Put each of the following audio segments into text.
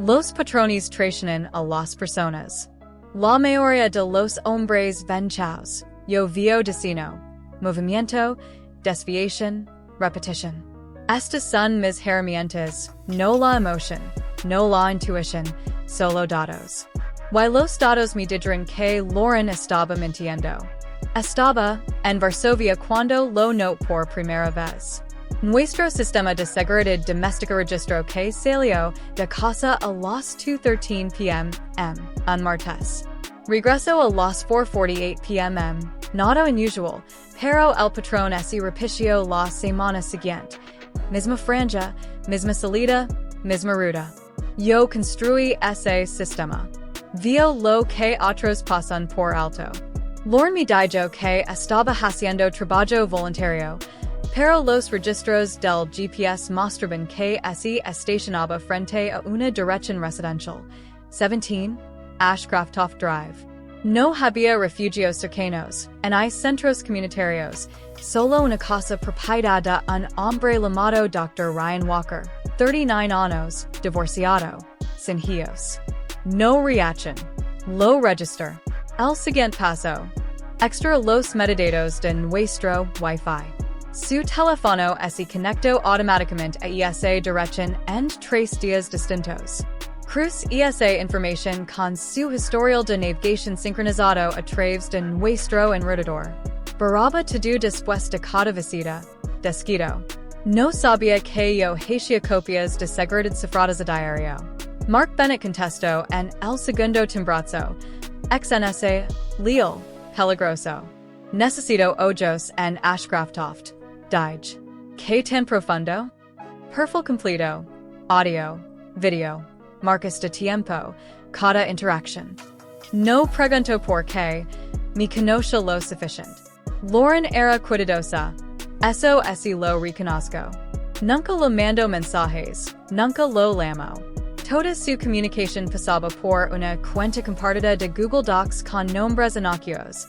Los patrones traicionan a las personas. La mayoría de los hombres venchados. Yo veo destino. Movimiento, desviación, repetition. Estas son mis herramientas, no la emoción, no la intuición, solo datos. Y los datos me dijeron que Lauren estaba mintiendo. Estaba en Varsovia cuando lo notó por primera vez. Nuestro sistema de seguridad doméstica registró que salió de casa a las 2:13 p.m. en martes. Regresó a las 4:48 p.m. Nada unusual, pero el patrón se repitió la semana siguiente. Misma franja, misma salida, misma ruta. Yo construí ese sistema. Vio lo que otros pasan por alto. Lauren me dijo que estaba haciendo trabajo voluntario, pero los registros del GPS mostraban que se estacionaba frente a una dirección residencial, 17, Ashcraftoff Drive. No había refugios cercanos, en hay centros comunitarios, solo una casa propiedad de un hombre llamado Dr. Ryan Walker, 39 años, divorciado, sin hijos. No reacción. Lo register. El siguiente paso. Extra los metadatos de nuestro Wi-Fi. Su teléfono se conectó automáticamente a esa dirección en 3 días distintos. Cruz esa información con su historial de navegación sincronizado a través de nuestro enrutador. Baraba todo después de cada visita. Desquito. No sabía que yo hacía copias de seguridad cifradas a diario. Mark Bennett contestó en el segundo timbrazo. XNS, Leal, peligroso. Necesito ojos en Ashcraftoft. Dij. Que tan profundo? Perfil completo. Audio. Video. Marcas de tiempo. Cada interacción. No pregunto por qué. Me conoce lo suficiente. Lauren era cuidadosa. Eso lo reconozco. Nunca le mando mensajes. Nunca lo llamo. Toda su comunicación pasaba por una cuenta compartida de Google Docs con nombres inocuos.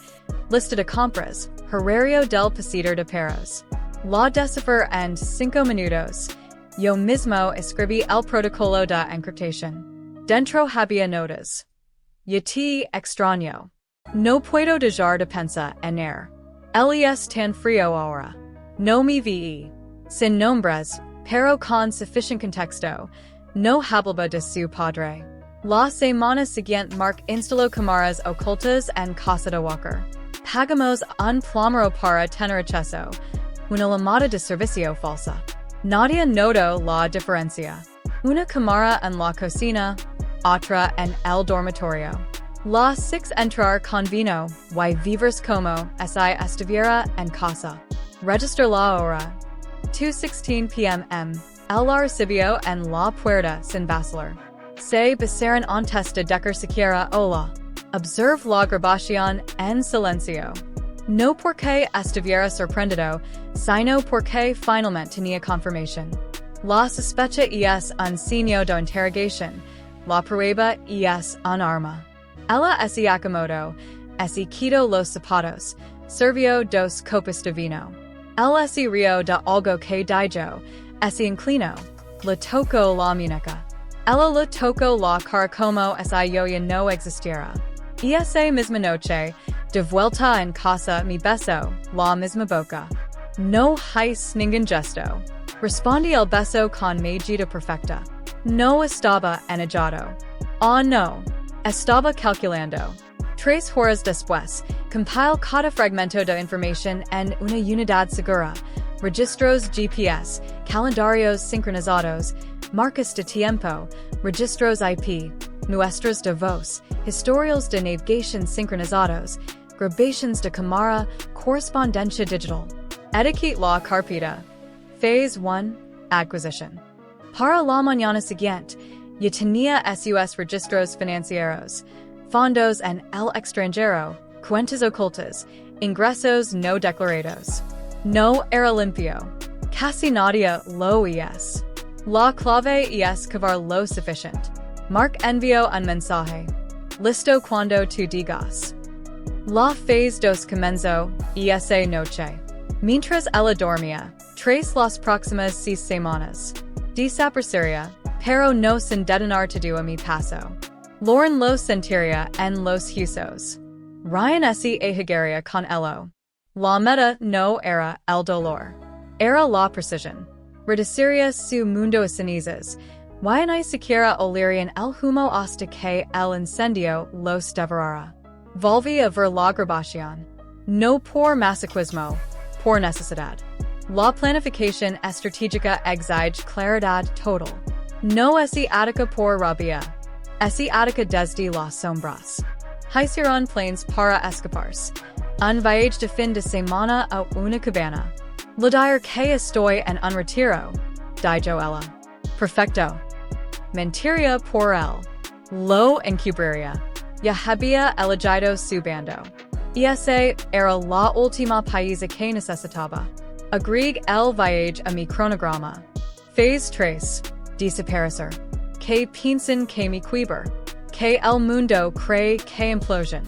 Lista de compras. Horario del pasidor de perros. La descifrar en 5 minutos. Yo mismo escribí el protocolo de encriptación. Dentro había notas. Yo te extraño. No puedo dejar de pensar en él es tan frío ahora. No me vi. Sin nombres, pero con suficient contexto. No hablaba de su padre. La semana siguiente Mark instaló cámaras ocultas en casa de Walker. Pagamos un plomero para tener acceso. Una llamada de servicio falsa. Nadie notó la diferencia. Una cámara en la cocina, otra en el dormitorio. Las 6 entrar con vino, y vivers como si estuviera en casa. Register la hora. 2:16 p.m. El recibió en la puerta sin vacilar. Se besaron antes de decir siquiera hola. Observe la grabación en silencio. No porque estuviera sorprendido, sino porque finalmente tenía confirmación. La sospecha es un signo de interrogación. La prueba es un arma. Ella se acomodó, se quitó los zapatos, sirvió 2 copas de vino. Él se rió de algo que dijo, se inclinó, le tocó la muñeca. Ella le tocó la cara como si yo ya no existiera. Y esa misma noche, de vuelta en casa me besó, la misma boca. No hice ningún gesto. Respondí el beso con medida perfecta. No estaba enojado. Oh no. Estaba calculando. 3 horas después, compile cada fragmento de información en una unidad segura. Registros GPS, calendarios sincronizados, marcas de tiempo, registros IP, muestras de voz, historials de navegación sincronizados, grabaciones de cámara, correspondencia digital. Etiquette la carpeta. Phase 1, Acquisition. Para la mañana siguiente, yo tenía sus registros financieros, fondos en el extranjero, cuentas ocultas, ingresos no declarados. No era limpio. Casi nadie lo es. La clave es cavar lo suficiente. Mark envió un mensaje. Listo cuando tú digas. La phase 2 comenzó, esa noche. Mientras ella dormía, 3 las próximas 6 semanas. Desaparecería, pero no sin detonar to do a mi paso. Lauren los sentiria en los huesos. Ryan esi ehigaria con elo. La meta no era el dolor. Era la precision. Reduciria su mundo a cenizas. Y ni siquiera olirian el humo hasta que el incendio los devorara. Volví a ver la grabación. No por masoquismo, por necesidad. La planificación estratégica exige claridad total. No esi ática por rabia. Esi ática desde las sombras. Hicieron planes para escaparse. Un viaje de fin de semana a una cabana. Le dire que estoy en un retiro. Dijo ella. Perfecto. Mentiria por él. Lo encubriría. Ya había elegido su bando. Y ese era la última paisa que necesitaba. Agregue el viaje a mi cronograma. Phase 3. Desaparecer. Que piensen que mi quiber. Que el mundo cree que implosion.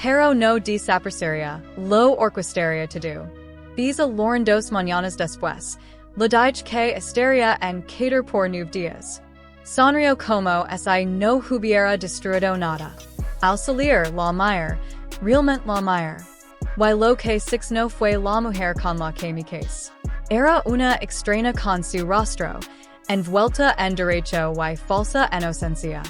Pero no desaparecería. Lo orquestaría to do. Bisa Lauren dos mañanas después. Le dije que estaría en cater por 9 días. Sonrió como si no hubiera destruido nada. Al salir la mujer, realmente la mujer. Y lo que no fue la mujer con la que me casé. Era una extraña con su rostro, envuelta en derecho y falsa inocencia.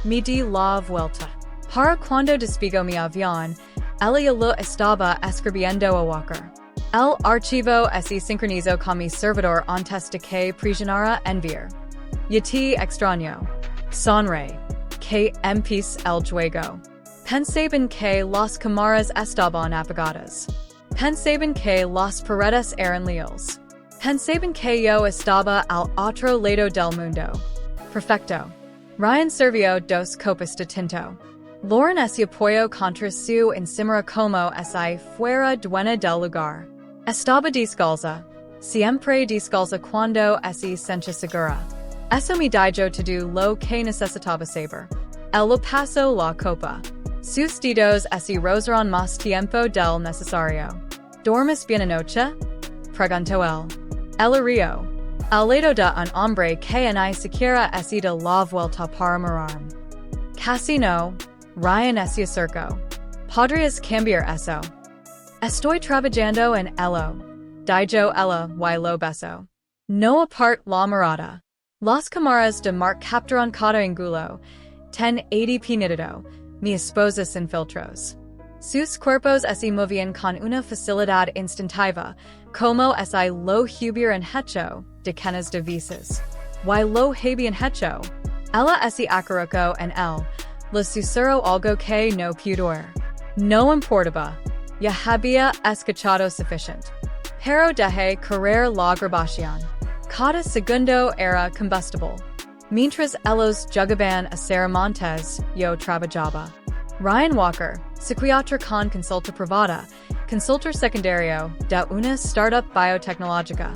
Me di la vuelta. Para cuando despigo mi avión, ella lo estaba escribiendo a Walker. El archivo se sincronizó con mi servidor antes de que presionara enviar. Y te extraño. Sonre. Que empiece el juego. Pensaban que las cámaras estaban apagadas. Pensaban que las paredes eran leales. Pensaban que yo estaba al otro lado del mundo. Perfecto. Ryan sirvió 2 copas de tinto. Lauren se apoyó contra su encimera como si fuera dueña del lugar. Estaba descalza. Siempre descalza cuando se sentía segura. Eso me dijo to do lo que necesitaba saber. Él lo pasó la copa. Sus dedos se rozaron más tiempo del necesario. ¿Dormes bien anoche? Preguntó él. Él rió. Al lado de un hombre que ni siquiera se da la vuelta para mirarme. Casi no. Ryan se acercó. ¿Podrías cambiar eso? Estoy trabajando en ello. Dijo ella y lo besó. No apart la mirada. Las cámaras de Mark capturan cada ángulo. 1080p nítido. Mi esposa sin filtros. Sus cuerpos se movían con una facilidad instantiva, como si lo hubieran hecho decenas de veces. Y lo habían hecho. Ella se acarició en él. Le susurró algo que no pudo. No importaba. Ya había escuchado suficiente. Pero dejé correr la grabación. Cada segundo era combustible. Mientras ellos jugaban a ser amantes, yo trabajaba. Ryan Walker, psiquiatra con consulta privada, consultor secundario de una startup biotecnológica.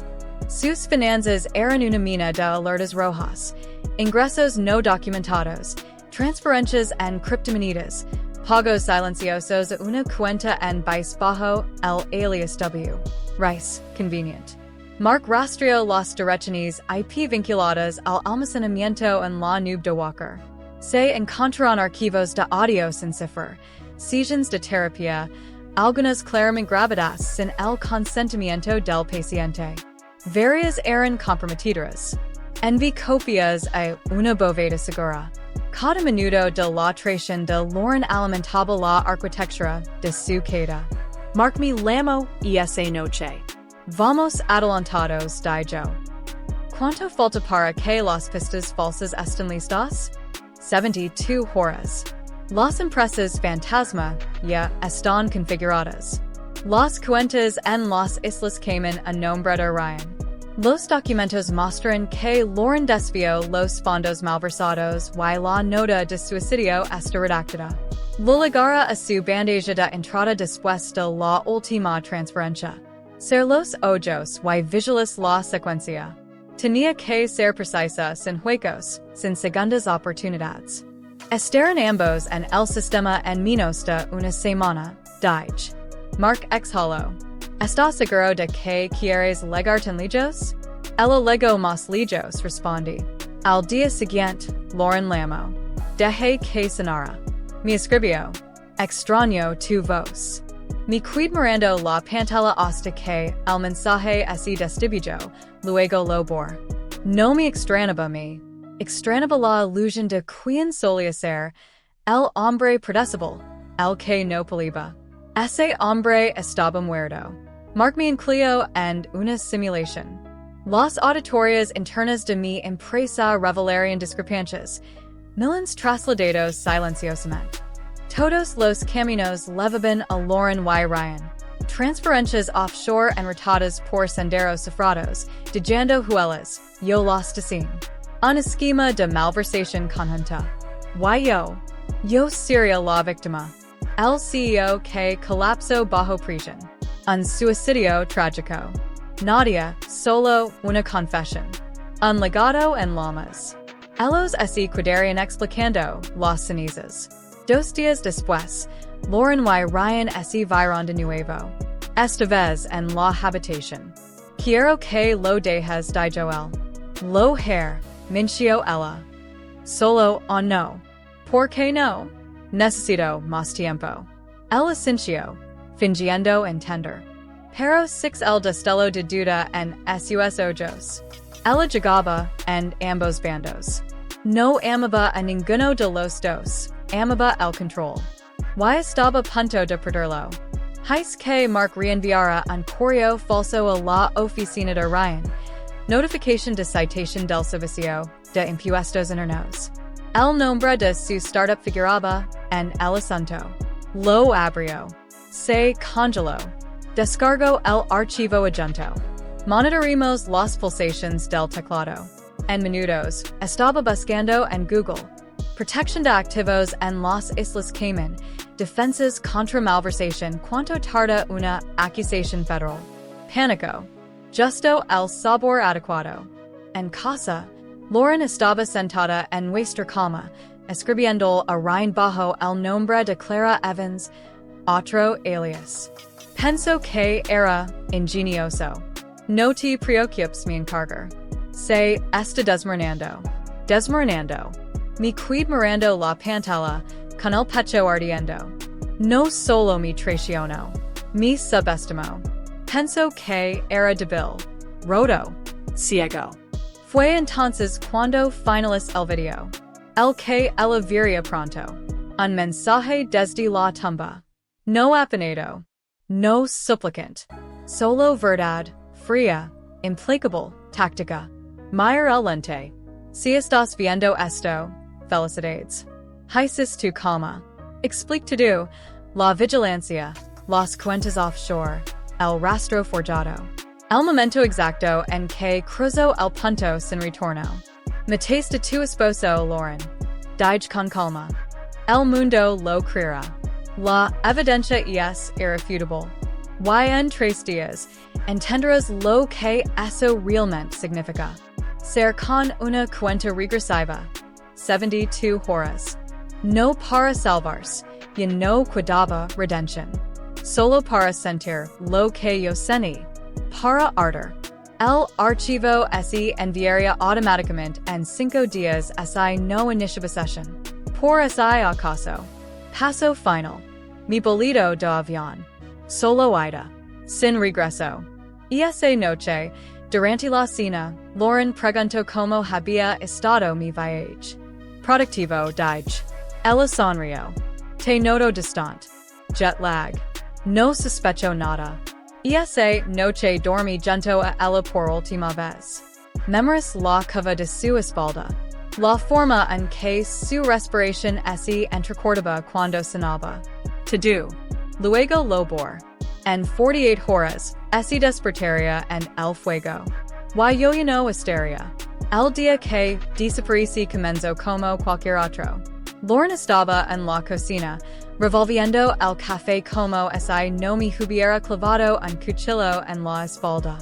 Sus finanzas eran una mina de alertas rojas, ingresos no documentados, transferencias en criptomonedas, pagos silenciosos a una cuenta en Vice bajo el alias W. Rice, convenient. Mark rastreó las direcciones IP vinculadas al almacenamiento en la nube de Walker. Se encontraron archivos de audio sin cifrar, sesiones de terapia, algunas claramente grabadas sin el consentimiento del paciente. Varias eran comprometidas. Envi copias a una bóveda segura. Cada minuto de la traición de Lauren alimentaba la arquitectura de su queda. Mark me llamó esa noche. Vamos adelantados, dijo. ¿Cuánto falta para que las pistas falsas estén listas? 72 horas. Las empresas fantasma ya están configuradas. Las cuentas en las Islas Cayman a nombre de Ryan. Los documentos muestran que Lauren desvió los fondos malversados y la nota de suicidio está redactada. Lo ligará a su bandeja de entrada después de la última transferencia. Ser los ojos y visualiz la secuencia. Tenía que ser precisa sin juegos, sin segundas oportunidades. Estarán ambos en el sistema en menos de una semana, dije. Mark exhaló. ¿Estás seguro de que quieres legarte en lejos? Ella legó más lejos, respondí. Al día siguiente, Lauren Lamo. Deje que sonara. Mi escribió. Extraño tu voz. Mi quid mirando la pantalla hasta que el mensaje así destituyó, luego lo bor. No me extrañaba mi. Extrañaba la ilusión de quien solía ser el hombre predecible, el que no poliba. Ese hombre estaba muerto. Mark me incluso en una simulación. Las auditorias internas de mi empresa revelarían discrepancias. Millans trasladados silenciosamente. Todos los caminos levaban a Lauren y Ryan. Transferencias offshore enrutadas por senderos cifrados, dejando huellas, yo las desin. Un esquema de malversación conjunta. Yo sería la víctima. El CEO que colapsó bajo presión. Un suicidio trágico. Nadia, solo una confesión. Un legado en llamas. Ellos así quedarían explicando las cenizas. 2 días después, Lauren y Ryan así vieron de nuevo. Esta vez en la habitación. Quiero que lo dejes di Joel. Lo hair, minció ella. Solo, oh no. ¿Por qué no? Necesito más tiempo. Ella sintió, fingiendo entender. Pero 6 el destello de duda en sus ojos. Ella llegaba en ambos bandos. No amaba a ninguno de los dos, amaba el control. Y estaba a punto de perderlo. Heis que Mark reenviara un correo falso a la oficina de Ryan. Notification de citación del servicio de impuestos internos. El nombre de su startup figuraba en el asunto. Lo abrió. Se congeló. Descargó el archivo adjunto. Monitorimos las pulsaciones del teclado. En minutos, estaba buscando en Google. Protección de activos en las Islas Cayman. Defensas contra malversación cuanto tarda una acusación federal. Pánico. Justo el sabor adecuado. En casa, Lauren estaba sentada en nuestra cama, escribiendo a Ryan bajo el nombre de Clara Evans, otro alias. Pensó que era ingenioso. No te preocupes, mi encargo. Se está desmoronando. Mi quid mirando la pantalla, con el pecho ardiendo. No solo me traicionó, me subestimó. Pensó que era débil, roto, ciego. Fue entonces cuando finalizó el video. El que ella vería pronto. Un mensaje desde la tumba. No apenado. No suplicante. Solo verdad, fría, implacable, táctica. Mir el lente. Si estás viendo esto, felicidades. Heisis tu calma. Explique todo. La vigilancia. Las cuentas offshore. El rastro forjado. El momento exacto en que cruzó el punto sin retorno. Mataste tu esposo, Lauren. Dij con calma. El mundo lo creerá. La evidencia es irrefutable. Y en 3 días, entenderás lo que eso realmente significa. Ser con una cuenta regresiva. 72 horas. No para salvarse, y no quedaba redención. Solo para sentir lo que yo sentí. Para arder. El archivo se enviaría automáticamente en 5 días si no iniciaba sesión. Por ese acaso. Paso final. Mi boleto de avión. Solo ida. Sin regreso. Esa noche, durante la cena, Lauren preguntó cómo había estado mi viaje. Productivo, dij. Ella sonrió. Te noto distante. Jet lag. No sospecho nada. Esa noche dormí junto a ella por última vez. Memoris la curva de su espalda. La forma en que su respiración se entrecortaba cuando sonaba. To do. Luego lo bor. En 48 horas, se despertaría en el fuego. Y yo no estaría. El día que desaparecí comenzó como cualquier otro. Lauren estaba en la cocina, revolviendo el café como si no me hubiera clavado un cuchillo en la espalda.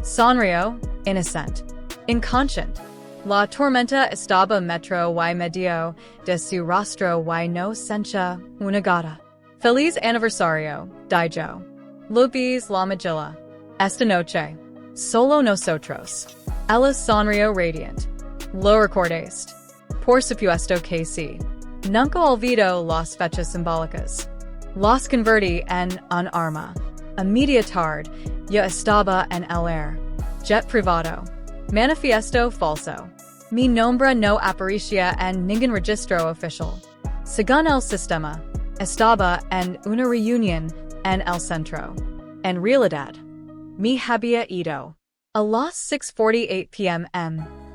Sonrió, inocente. Inconscient. La tormenta estaba metro y medio de su rostro y no sentía una gota. Feliz aniversario, dijo. Lupis la magilla. Esta noche. Solo nosotros. Ella sonrió radiant. Lo recordaste. Por supuesto que sí. Nunca olvido las fechas simbólicas. Las convertí en un arma. A media tarde, yo estaba en el air. Jet privado. Manifiesto falso. Mi nombre no aparecía en ningún registro oficial. Según el sistema, estaba en una reunión en el centro. En realidad, me había ido. A las 6:48 p.m.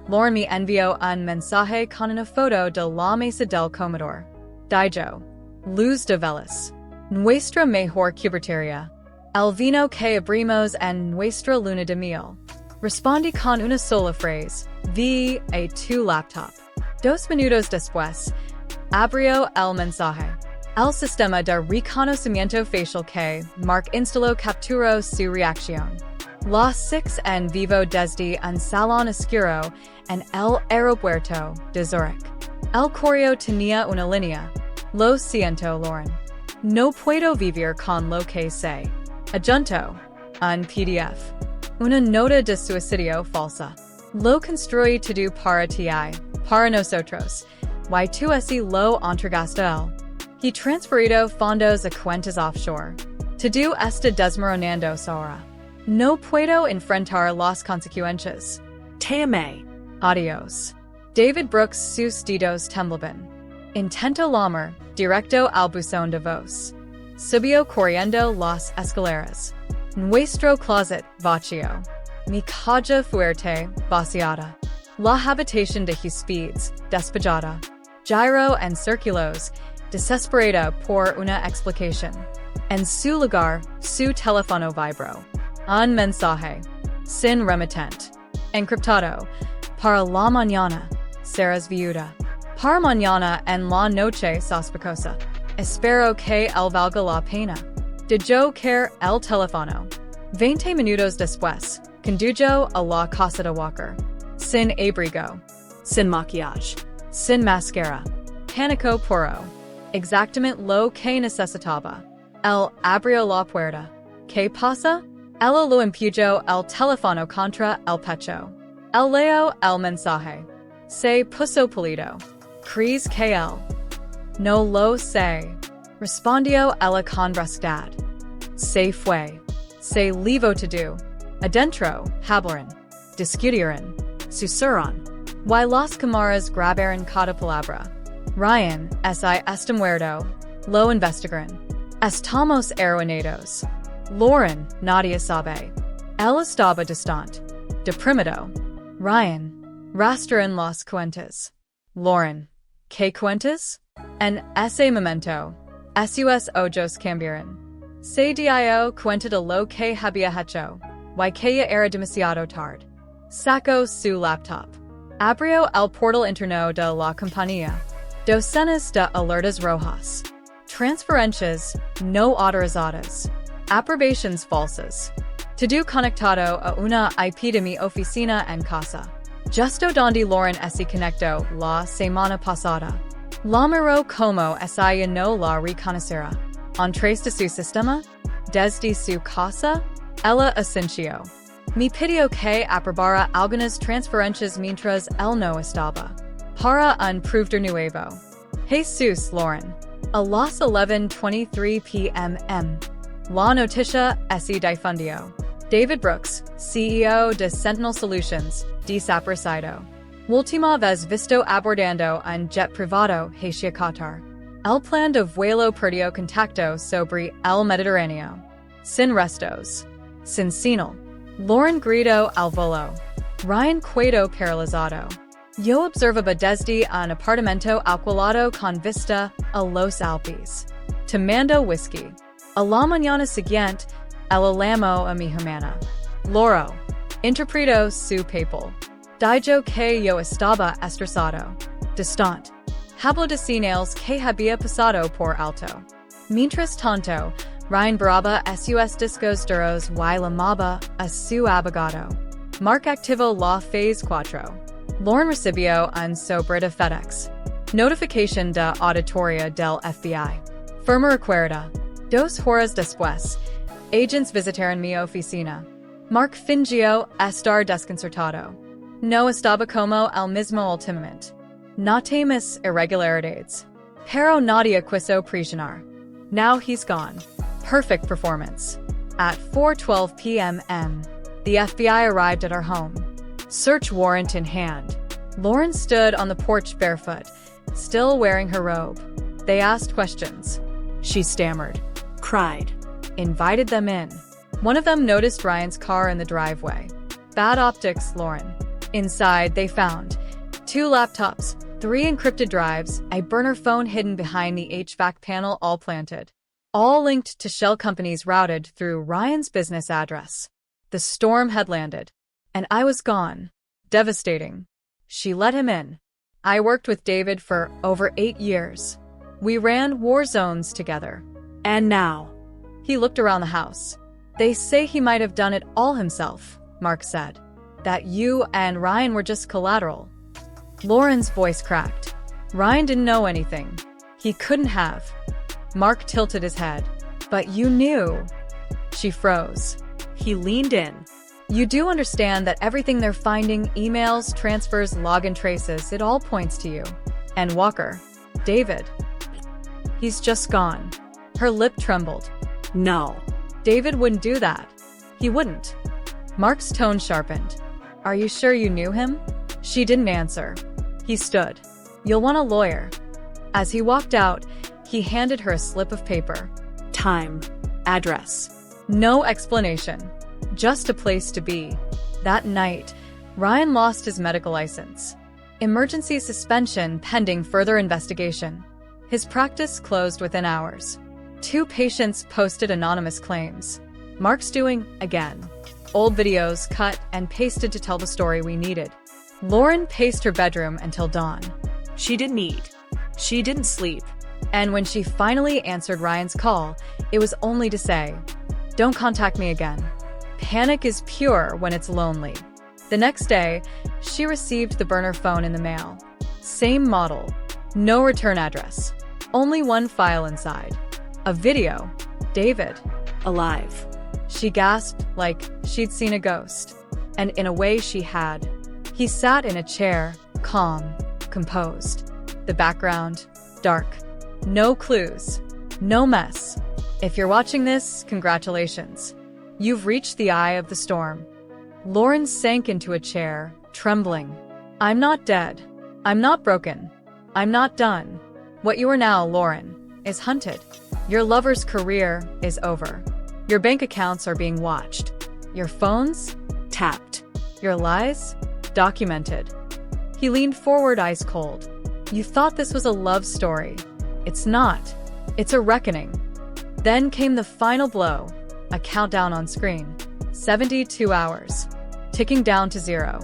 Lauren me envió un mensaje con una foto de la mesa del comedor. Dijo, luz de velas. Nuestra mejor cubertería. El vino que abrimos en nuestra luna de miel. Respondí con una sola frase. Vi a tu laptop. 2 minutos después, abrió el mensaje. El sistema de reconocimiento facial que Mark instaló capturó su reacción. Las 6 en vivo desde un salón oscuro en el aeropuerto de Zurich. El correo tenía una línea. Lo siento, Lauren. No puedo vivir con lo que sé. Adjunto. Un PDF. Una nota de suicidio falsa. Lo construí todo para ti, para nosotros. Y tú así lo entregaste él. He transferido fondos a cuentas offshore. Todo está desmoronando ahora. No puedo enfrentar las consecuencias. Te amé. Adiós. David Brooks sus dedos temblaban. Intento llamar directo al buzón de voz. Subió corriendo las escaleras. Nuestro closet vacío. Mi caja fuerte vaciada. La habitación de Huspeds despejada. Giro en círculos, desesperada por una explicación. En su lugar, su teléfono vibró. Un mensaje. Sin remitente. Encriptado. Para la mañana. Serás viuda. Para mañana en la noche sospechosa. Espero que el valga la pena. De yo quer el teléfono. 20 minutos después, condujo a la casa de Walker. Sin abrigo. Sin maquillaje. Sin mascara. Pánico puro. Exactamente lo que necesitaba. Él abrió la puerta. ¿Qué pasa? Ella lo empujó el teléfono contra el pecho. Él leyó el mensaje. Se puso pálido. ¿Crees que él? No lo sé. Respondió ella con brusquedad. Se fue. Se levó todo. Adentro, hablaron. Discutieron. Susurran. Y las cámaras grabaron cada palabra. Ryan, está muerto. Lo investigaron. Estamos arruinados. Lauren, nadie sabe. Él estaba distante. Deprimido. Ryan, rastrean las cuentas. Lauren, ¿qué cuentas? En ese momento, sus ojos cambiaron. Se dio cuenta de lo que había hecho, y que ya era demasiado tarde. Sacó su laptop. Abrió el portal interno de la compañía. Docenas de alertas rojas. Transferencias no autorizadas. Aprobaciones falsas. Todo conectado a una IP de mi oficina en casa. Justo donde Lauren se conectó la semana pasada. La miró como ella no la reconocerá. Entrés de su sistema? Desde su casa? Ella asintió. Me pidió que aprobara algunas transferencias mientras él no estaba. Para un proveedor nuevo. Jesús Lauren. A las 11:23 p.m. La noticia se difundió. David Brooks, CEO de Sentinel Solutions, desaparecido. Última vez visto abordando un jet privado hacia Qatar. El plan de vuelo perdió contacto sobre el Mediterráneo. Sin restos. Sin señal. Lauren gritó al volo. Ryan quedó paralizado. Yo observaba desde un apartamento alquilado con vista a los Alpes. Tomando whisky. A la mañana siguiente, el llamó a mi hermana. Loro. Interpretó su papel. Dijo que yo estaba estresado. Distante. Habló de señales que había pasado por alto. Mientras tanto, Ryan brava sus discos duros y llamaba a su abogado. Mark activó la phase 4. Lauren recibió un sobre de FedEx. Notificación de auditoría del FBI. Firma recuerda. 2 horas después, agents visitaron mi oficina. Mark fingió estar desconcertado. No estaba como el mismo ultimamente. No temas irregularidades. Pero nadie quiso presionar. Now he's gone. Perfect performance. At 4:12 p.m. the FBI arrived at our home. Search warrant in hand. Lauren stood on the porch barefoot, still wearing her robe. They asked questions. She stammered, cried, invited them in. One of them noticed Ryan's car in the driveway. Bad optics, Lauren. Inside, they found 2 laptops, 3 encrypted drives, a burner phone hidden behind the HVAC panel, all planted. All linked to shell companies routed through Ryan's business address. The storm had landed, and I was gone. Devastating. She let him in. I worked with David for over 8 years. We ran war zones together. And now? He looked around the house. They say he might have done it all himself, Mark said. That you and Ryan were just collateral. Lauren's voice cracked. Ryan didn't know anything. He couldn't have. Mark tilted his head. But you knew. She froze. He leaned in. You do understand that everything they're finding, emails, transfers, login traces, it all points to you. And Walker. David. He's just gone. Her lip trembled. No. David wouldn't do that. He wouldn't. Mark's tone sharpened. Are you sure you knew him? She didn't answer. He stood. You'll want a lawyer. As he walked out, he handed her a slip of paper. Time. Address. No explanation. Just a place to be. That night, Ryan lost his medical license. Emergency suspension pending further investigation. His practice closed within hours. 2 patients posted anonymous claims. Mark's doing again. Old videos cut and pasted to tell the story we needed. Lauren paced her bedroom until dawn. She didn't eat. She didn't sleep. And when she finally answered Ryan's call, it was only to say, "Don't contact me again." Panic is pure when it's lonely. The next day, she received the burner phone in the mail. Same model. No return address. Only one file inside. A video. David. Alive. She gasped like she'd seen a ghost. And in a way she had. He sat in a chair, calm, composed. The background, dark. No clues. No mess. If you're watching this, congratulations. You've reached the eye of the storm. Lauren sank into a chair, trembling. I'm not dead. I'm not broken. I'm not done. What you are now, Lauren, is hunted. Your lover's career is over. Your bank accounts are being watched. Your phones? Tapped. Your lies? Documented. He leaned forward, ice cold. You thought this was a love story. It's not. It's a reckoning. Then came the final blow. A countdown on screen. 72 hours. Ticking down to 0.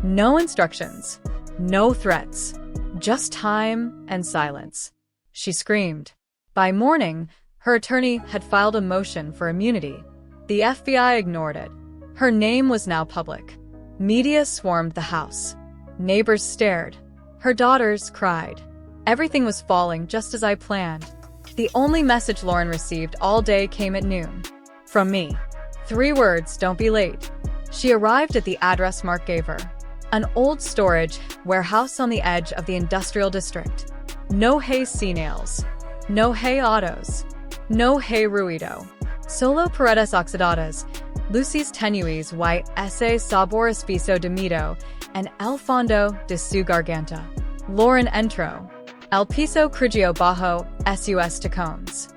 No instructions. No threats. Just time and silence. She screamed. By morning, her attorney had filed a motion for immunity. The FBI ignored it. Her name was now public. Media swarmed the house. Neighbors stared. Her daughters cried. Everything was falling just as I planned. The only message Lauren received all day came at noon. From me. 3 words, don't be late. She arrived at the address Mark gave her. An old storage warehouse on the edge of the industrial district. No hay nails. No hay autos. No hay ruido. Solo paredes oxidadas. Luces tenues y ese sabor espeso de miedo and el fondo de su garganta. Lauren entró. El piso crujio bajo sus tacones.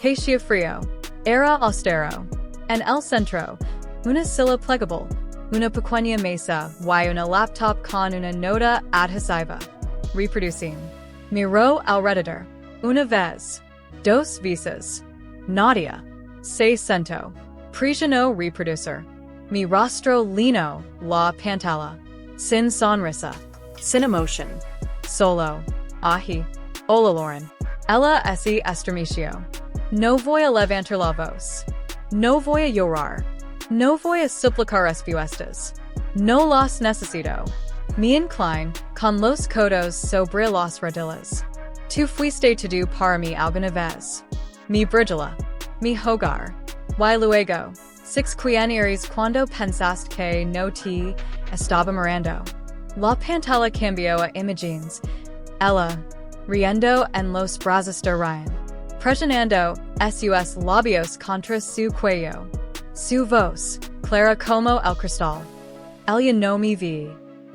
Hacía frío. Era austero. En el centro. Una silla plegable. Una pequeña mesa y una laptop con una nota adhesiva. Reproducing. Miró alrededor. Una vez. Dos veces. Nadia. Se sentó. Presionó reproducer. Mi rostro lino la pantalla. Sin sonrisa. Sin emotion. Solo. Ahi. Hola Lauren. Ella ese estremicio. No voy a levantar la voz. No voy a llorar. No voy a suplicar respuestas. No las necesito. Me incline con los codos sobre las rodillas. Tu fuiste todo para mí alguna vez. Mi brigila. Mi hogar. Y luego. 6 quién eres cuando pensaste que no te estaba mirando. La pantalla cambió a imagens. Ella, riendo en los brazos de Ryan. Presionando sus labios contra su cuello. Su voz, clara como el cristal. Ella no me vi.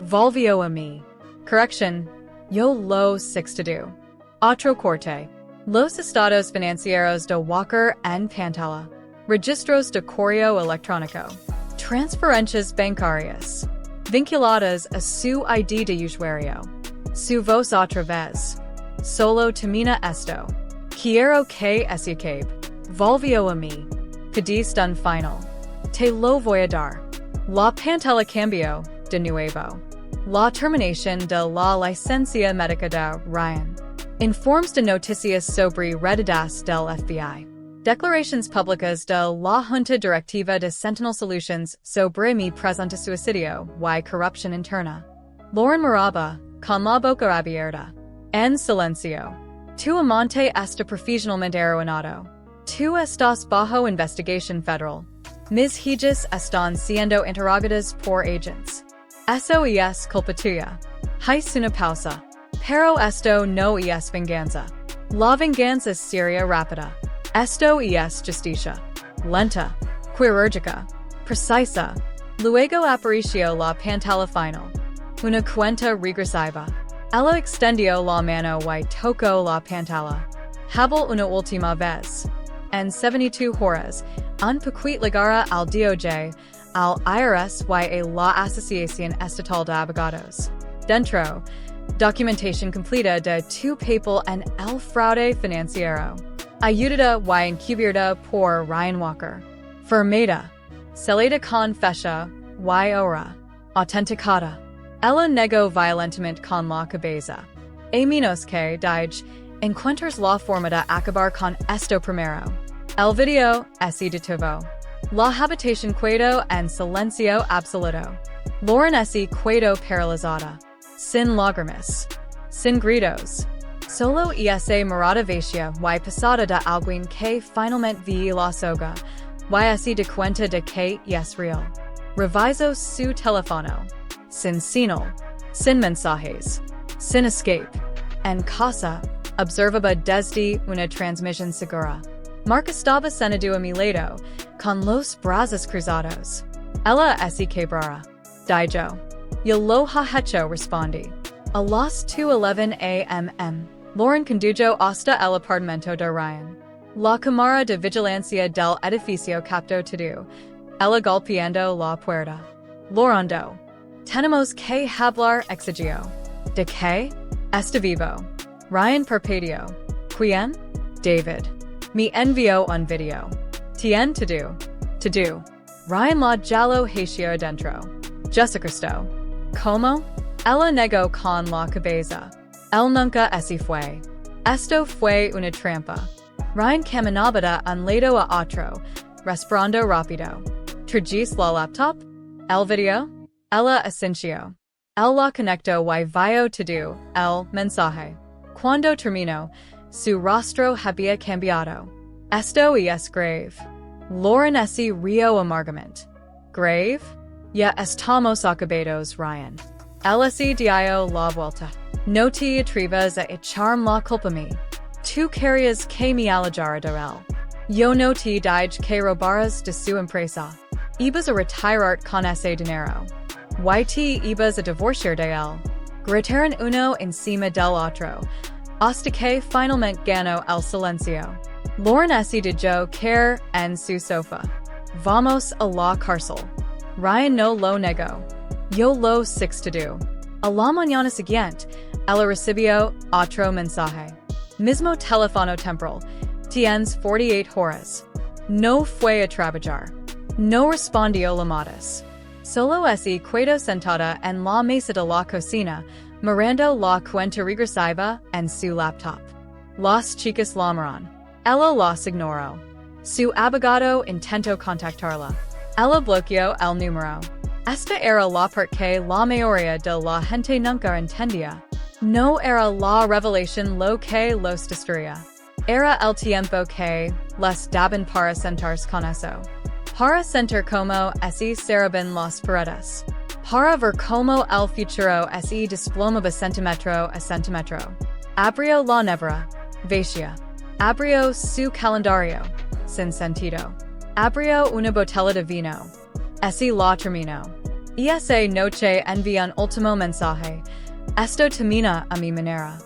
Volvió a mí. Correction, yo lo sextado. Otro corte. Los estados financieros de Walker en pantalla. Registros de correo electrónico. Transferencias bancarias. Vinculadas a su ID de usuario. Su voz otra vez. Solo termina esto. Quiero que se acabe. Volvió a mí. Pediste un final. Te lo voy a dar. La pantalla cambió, de nuevo. La terminación de la licencia médica de Ryan. Informes de noticias sobre redadas del FBI. Declaraciones públicas de la Junta Directiva de Sentinel Solutions sobre mi presente suicidio y corrupción interna. Lauren Maraba, con la boca abierta. En silencio. Tu amante está profesionalmente arruinado. Tu estás bajo investigación federal. Mis hijas están siendo interrogadas por agents. Eso es culpa tuya. Haz una pausa. Pero esto no es venganza. La venganza sería rápida. Esto es justicia. Lenta. Quirúrgica. Precisa. Luego apareció la pantalla final. Una cuenta regresiva. Ella extendió la mano y tocó la pantalla. Habló una última vez. En 72 horas, un poquito llegará al DOJ, al IRS y a la Asociación Estatal de Abogados. Dentro, documentación completa de tu papel en el fraude financiero. Ayudada y encubierta por Ryan Walker. Firmada. Celada con fecha y hora. Autenticada. Ella negó violentamente con la cabeza. A menos que, dije, encuentres la forma de acabar con esto primero. El video se detuvo. La habitación quedó en silencio absoluto. Lauren quedó paralizada. Sin lágrimas. Sin gritos. Solo esa mirada vacía y pasada de alguien que finalmente vi la soga, y se da cuenta de que es real. Revisó su teléfono. Sin señal. Sin mensajes. Sin escape. En casa, observaba desde una transmisión segura. Mark estaba sentado a mi lado, con los brazos cruzados. Ella se quebrara. Dijo. Yo lo ha hecho, respondí. A las 2:11 a.m. Lauren condujo hasta el apartamento de Ryan. La cámara de vigilancia del edificio captó todo. Ella golpeando la puerta. Llorando. Tenemos que hablar, exigió. ¿De qué? Está vivo. Ryan parpadeó. ¿Quién? David. Me envió un video. Tien to do. Ryan la jalo hacio dentro. Jesucristo. ¿Cómo? Ella negó con la cabeza. Él nunca se fue. Esto fue una trampa. Ryan caminaba de un lado a otro, respirando rápido. ¿Trajiste la laptop? El video? Ella asintió. Él la conectó y vio todo el mensaje. Cuando terminó, su rostro había cambiado. Esto es grave. Lauren se rió amargamente. ¿Grave? Ya estamos acabados, Ryan. Él se dio la vuelta. No te atrevas a echarme la culpa a mí. Tú querías que me alejara de él. Yo no te dije que robaras de su empresa. Ibas a retirar con ese dinero. Y te ibas a divorciar de él. Gritaron uno encima del otro, hasta que finalmente ganó el silencio. Lauren se dejó caer en su sofá. Vamos a la cárcel. Ryan no lo negó. Yo lo sextado. A la mañana siguiente, ella recibió otro mensaje. Mismo teléfono temporal. Tienes 48 horas. No fue a trabajar. No respondió llamadas. Solo se quedó sentada en la mesa de la cocina, mirando la cuenta regresiva en su laptop. Las chicas la miran. Ella las ignoró. Su abogado intentó contactarla. Ella bloqueó el número. Esta era la parte que la mayoría de la gente nunca entendía. No era la revelación lo que los destruía. Era el tiempo que les daban para sentarse con eso. Para sentir como se cerraban las paredes. Para ver como el futuro se desploma centimetro a centimetro. Abrió la nevera, vacía. Abrió su calendario, sin sentido. Abrió una botella de vino. Ese la terminó. Esa noche envía un último mensaje. Esto termina a mi manera.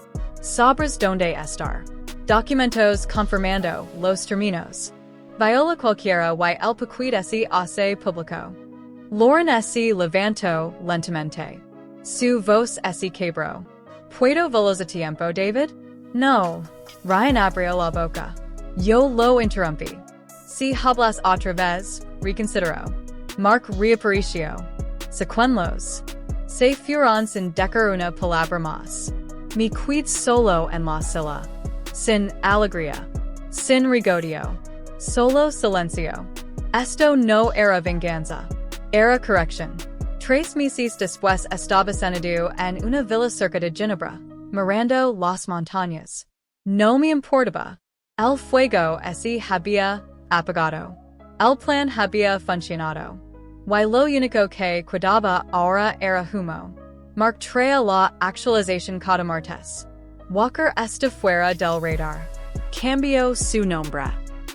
Sabres donde estar. Documentos confirmando los términos. Viola cualquiera y el paquete se hace público. Lauren se levantó lentamente. Su voz se quebró. ¿Puedo veloz a tiempo, David? No. Ryan abrió la boca. Yo lo interrumpí. Si hablas otra vez, reconsideró. Mark reapareció. Secuenlos. Se fueron sin decir una palabra más. Me quedé solo en la sala. Sin alegría. Sin regodio. Solo silencio. Esto no era venganza. Era corrección. 3 meses después estaba sentado en una villa cerca de Ginebra, mirando las montañas. No me importaba. El fuego se había apagado. El plan había funcionado. Y lo único que quedaba ahora era humo. Mark traía la actualización cada martes. Walker está fuera del radar. Cambió su nombre.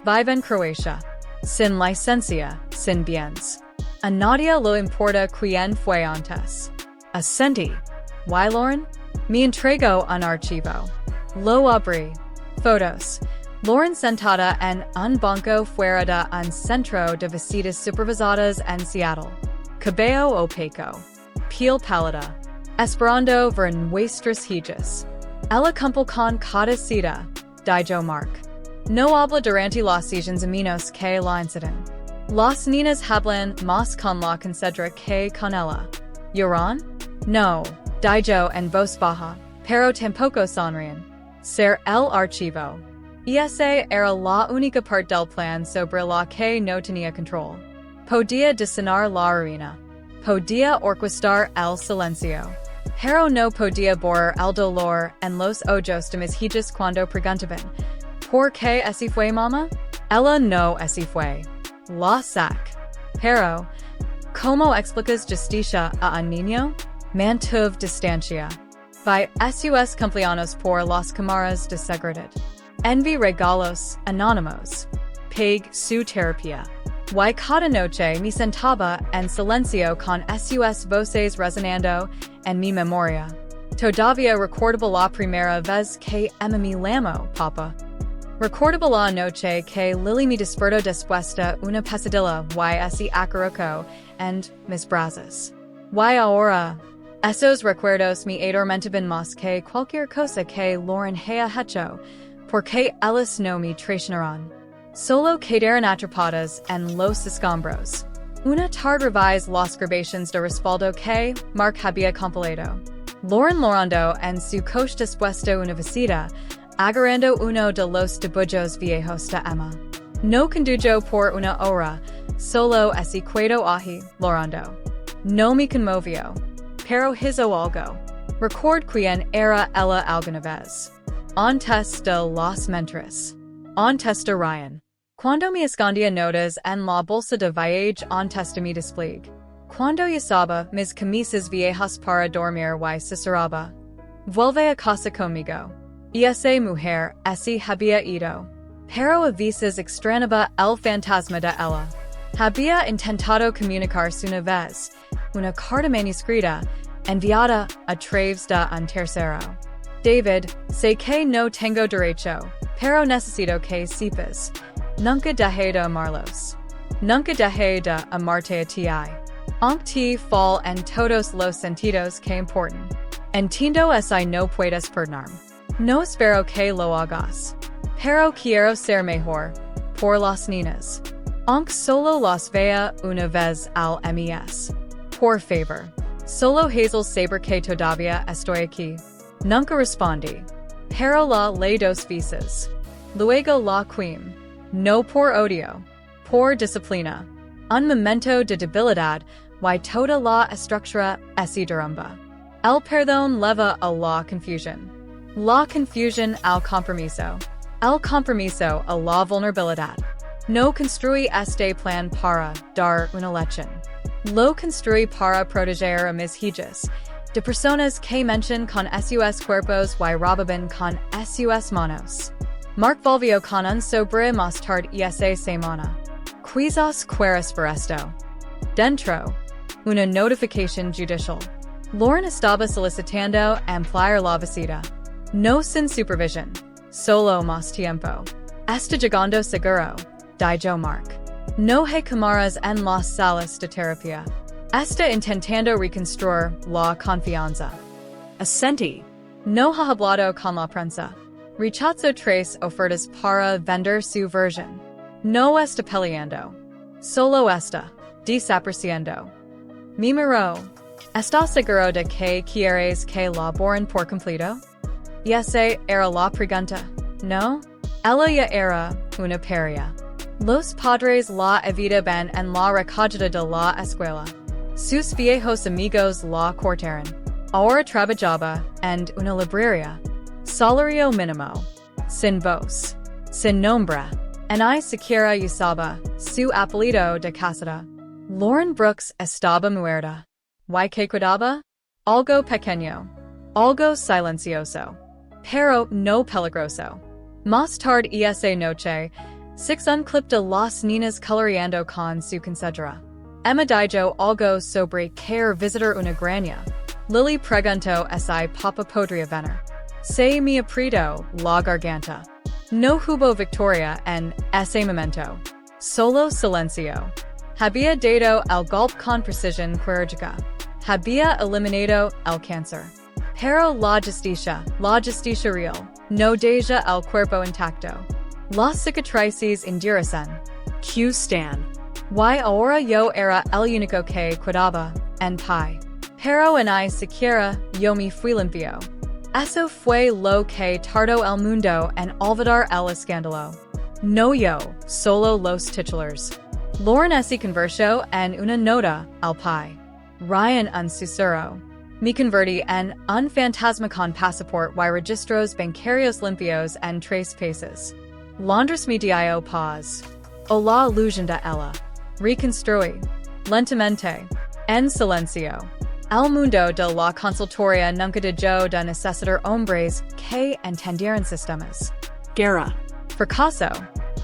Vive en Croacia. Sin licencia, sin bienes. A nadie lo importa quién fue antes. Ascendí. ¿Y Lauren? Me entregó un archivo. Lo abrí. Fotos. Lauren sentada en un banco fuera de un centro de visitas supervisadas en Seattle. Cabello opaco. Piel pálida. Esperando ver nuestras hijas. Ella cumple con cada cita. Dijo Mark. No habla durante las sesiones a menos que la inciden. Las niñas hablan más con la concedra que con ella. ¿Lloran? No. Dijo en voz baja, pero tampoco sonríen. Ser el archivo. Esa era la única parte del plan sobre la que no tenía control. Podía diseñar la arena. Podía orquestar el silencio. Pero no podía borrar el dolor en los ojos de mis hijas cuando preguntaban, ¿por qué así fue, mamá? Ella no así fue. La sac. Pero, ¿cómo explicas justicia a un niño? Mantuve distancia. Vi sus cumpleaños por las cámaras de seguridad. Envi regalos anónimos. Pague su terapia. Y cada noche me sentaba en silencio con sus voces resonando en mi memoria. Todavía recordaba la primera vez que Emma me llamó, papá. Recordaba la noche que Lily me despertó después de una pesadilla y se acurrucó en mis brazos. Y ahora, esos recuerdos me atormentaban más que cualquier cosa que Lauren haya hecho, porque ellas no me traicionaron. Solo quedaron atrapadas en los escombros. Una tarde revisé las grabaciones de respaldo que Mark había compilado. Lauren llorando en su coche después de una visita, agarrando uno de los dibujos viejos de Emma. No condujo por una hora, solo ese quedo allí, llorando. No me conmovió, pero hizo algo. Record quién era ella alguna vez. Antes de las mentiras. Antes de Ryan. Cuando me escondía notas en la bolsa de viaje antes de mi despliegue. Cuando usaba mis camisas viejas para dormir y susurraba. Vuelve a casa conmigo. Esa mujer se había ido. Pero a veces extrañaba el fantasma de ella. Había intentado comunicarse una vez, una carta manuscrita, enviada a través de un tercero. David, sé que no tengo derecho, pero necesito que sepas. Nunca dejé de amarlos. Nunca dejé de amarte a ti. Aunque te fall en todos los sentidos que importan. Entiendo si no puedes perdonarme. No espero que lo hagas. Pero quiero ser mejor. Por las niñas. Aunque solo las vea una vez al mes. Por favor. Solo Hazel saber que todavía estoy aquí. Nunca respondí. Pero la ley dos veces. Luego la queen. No por odio. Por disciplina. Un momento de debilidad y toda la estructura se derrumba. El perdón leva a la confusión. La confusión al compromiso. El compromiso a la vulnerabilidad. No construí este plan para dar una lección. Lo construí para proteger a mis hijas, de personas que mention con sus cuerpos y robaban con sus manos. Mark volvió con un sobre más tarde esa semana. Quizás quieras ver esto. Dentro. Una notificación judicial. Lauren estaba solicitando ampliar la visita. No sin supervision. Solo más tiempo. Está llegando seguro. Dijo Mark. No hay cámaras en las salas de terapia. Está intentando reconstruir la confianza. Ascenti. No ha hablado con la prensa. Rechazó tres ofertas para vender su versión. No está peleando. Solo está desapareciendo. Me miró. ¿Estás seguro de que quieres que la borren por completo? Esa era la pregunta, ¿no? Ella ya era una paria. Los padres la evitaban en la recogida de la escuela. Sus viejos amigos la cortaron. Ahora trabajaba en una librería. Salario mínimo. Sin voz. Sin nombre. Ni siquiera usaba su apellido de casada. Lauren Brooks estaba muerta. ¿Y qué quedaba? Algo pequeño. Algo silencioso. Pero no peligroso. Más tarde esa noche, six unclipped las niñas coloreando con su consedra. Emma dijo algo sobre querer visitar una granja. Lily preguntó si papa podría venir. Se me apretó la garganta. No hubo victoria en ese momento. Solo silencio. Había dado el golpe con precisión quirúrgica. Había eliminado el cáncer. Pero la justicia real, no deja el cuerpo intacto. Las cicatrices endurecen. Q stan. Y ahora yo era el único que quedaba en pie. Pero ni siquiera yo me fui limpio. Eso fue lo que tardó el mundo en olvidar el escándalo. No yo, solo los titulares. Lauren se convirtió en una nota al pie. Ryan un susurro. Me convertí en un fantasma con pasaporte y registros bancarios limpios en 3 países. Londres me dio paz. O la ilusión de ella. Reconstruí. Lentamente. En silencio. El mundo de la consultoria nunca dejó de necesitar hombres que entendieran sistemas. Guerra. Fracaso.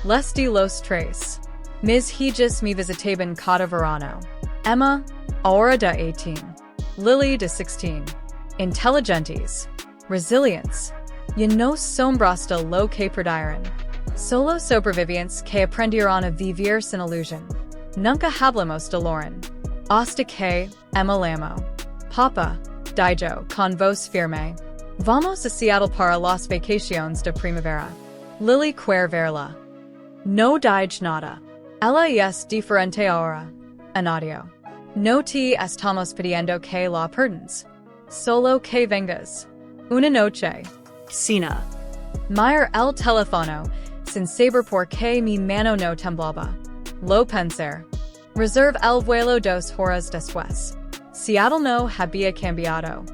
Les de los tres. Mis hijas me visitaban cada verano. Emma, ahora de 18. Lily de 16. Inteligentes. Resilientes. Y no sombras de lo que perdieron. Solo sobrevivientes que aprendieron a vivir sin ilusión. Nunca hablamos de Lauren. Hasta que, Emma llamó. Papa, dijo con voz firme. Vamos a Seattle para las vacaciones de primavera. Lily quiere verla. No dije nada. Ella es diferente ahora. Anadio. No te estamos pidiendo que la perdas. Solo que vengas. Una noche. Cena. Mir el teléfono, sin saber por qué mi mano no temblaba. Lo pensar. Reserve el vuelo 2 horas después. Seattle no había cambiado.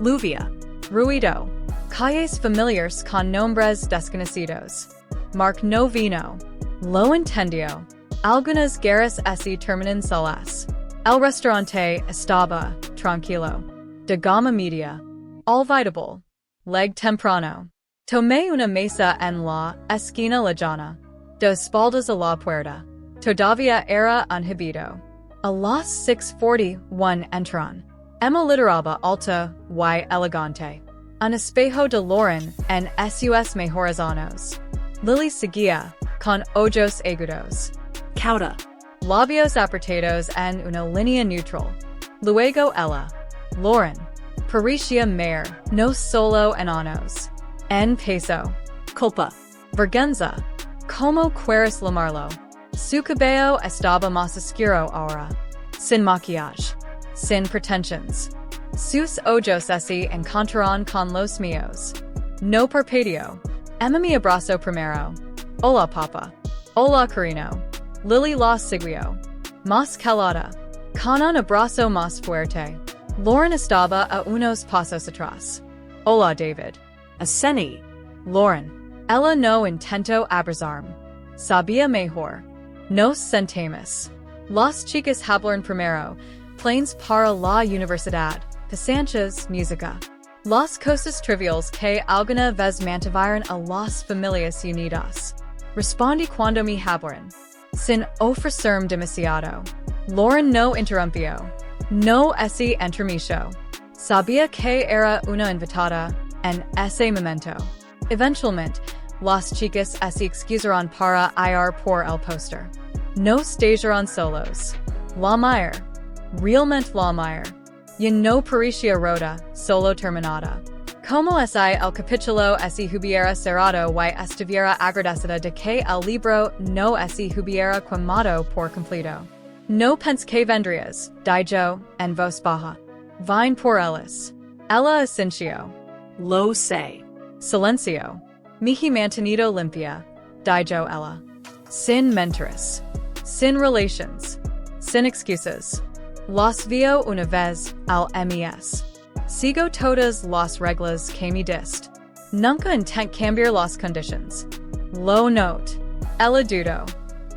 Lluvia. Ruido. Calles familiares con nombres desconocidos. Mark no vino. Lo entendió. Algunas guerras se terminan solas. El restaurante estaba tranquilo. De gama media. Olvidable. Leg temprano. Tomé una mesa en la esquina lejana. De espaldas a la puerta. Todavía era inhibido. A las 6:41 entran. Emma lideraba alta y elegante. Un espejo de Lauren en sus mejores años. Lily seguía, con ojos agudos. Cauda. Labios apretados en una línea neutral. Luego ella. Lauren. Parecía mayor, no solo en años. En peso. Culpa. Vergüenza. Como quieres llamarlo. Su cabello estaba más oscuro ahora. Sin maquillaje. Sin pretensions. Sus ojos se encontraron con los míos. No parpadeó. Emma me abrazó primero. Hola, papa. Hola, cariño. Lily la siguió. Más calada. Con un abrazo más fuerte. Lauren estaba a unos pasos atrás. Hola, David. Asceni. Lauren. Ella no intentó abrazarme. Sabía mejor. Nos sentamos. Las chicas hablaron primero, planes para la universidad, pasanchas, música. Las cosas triviales que alguna vez mantiveron a las familias unidas. Respondí cuando me hablaron. Sin ofrecerme demasiado. Lauren no interrumpió. No ese entremiso. Sabía que era una invitada en ese momento. Eventualmente, las chicas se excusaron para ir por el póster. No estallaron solos. La mayor. Realmente la mayor. Y no parecía rota, solo terminada. Como el capítulo se hubiera cerrado y estuviera agradecida de que el libro no se hubiera quemado por completo. No pensé que vendrías, dijo, en voz baja. Vine por ellas. Ella asintió. Lo sé. Silencio. Me he mantenido limpia, dijo ella. Sin mentiras. Sin relations. Sin excusas. Las vio una vez al mes. Sigo todas las reglas que me dist. Nunca intent cambiar las conditions. Lo note. Ella dudó.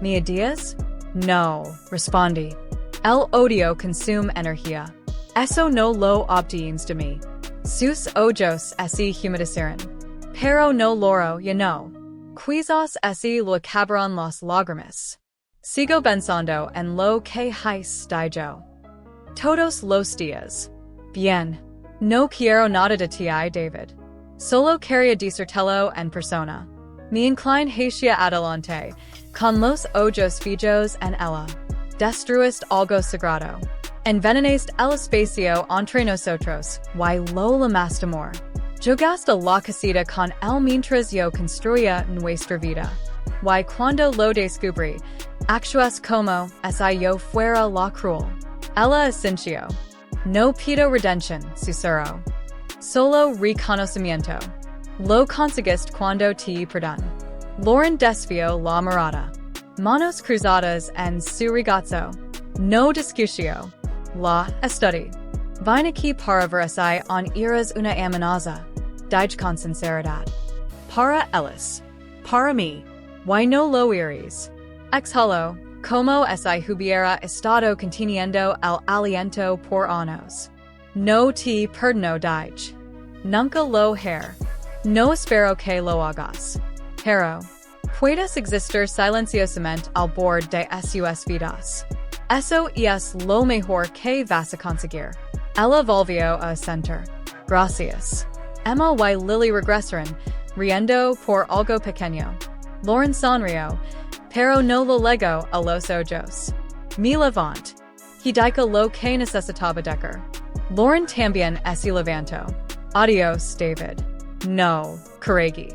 ¿Me odias? No, respondí. El odio consume energía. Eso no lo obtienes de mí. Sus ojos se humedecieron. Pero no loro ya no. Quizás se lo acabaron las lágrimas. Sigo pensando en lo que hice, dijo. Todos los días. Bien. No quiero nada de ti, David. Solo quería decírtelo en persona. Me incline hacia adelante, con los ojos fijos en ella. Destruiste algo sagrado. Envenenaste el espacio entre nosotros, y lo llamaste amor. Jugaste la casita con él mientras yo construía nuestra vida. Y cuando lo descubrí, actuaste como si yo fuera la cruel. Ella asintió. No pido redención, susurró. Solo reconocimiento. Lo conseguiste cuando te perdón. Lauren desvió la mirada. Manos cruzadas en su regazo. No discutio. La estudy. Vine aquí para ver si on eras una amenaza. Dije con sinceridad. Para ellas. Para mí. Why no lo eres? Exhalo. Como si hubiera estado conteniendo el aliento por años. No te perdono, dije. Nunca lo haré. No espero que lo hagas. Pero, puedes existir silenciosamente al borde de sus vidas. Eso es lo mejor que vas a conseguir. Ella volvió a asentir. Gracias. Emma y Lily regresaron, riendo por algo pequeño. Lauren sonrió, pero no lo legó a los ojos. Me levant. He dijo lo que necesitaba decir. Lauren también se levantó. Adiós, David. No, Carregui.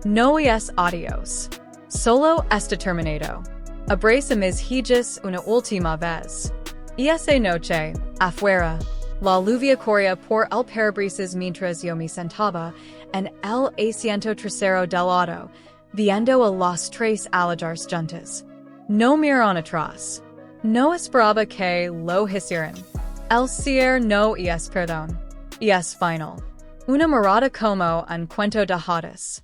No es adiós. Solo está terminado. Abraza mis hijas una última vez. Esa noche, afuera, la lluvia corría por el parabrisas mientras yo me sentaba en el asiento trasero del auto, viendo a las tres alejarse juntas. No miraron atrás. No esperaba que lo hicieran. El cierre no es perdón. Es final. Una mirada como un cuento de hadas.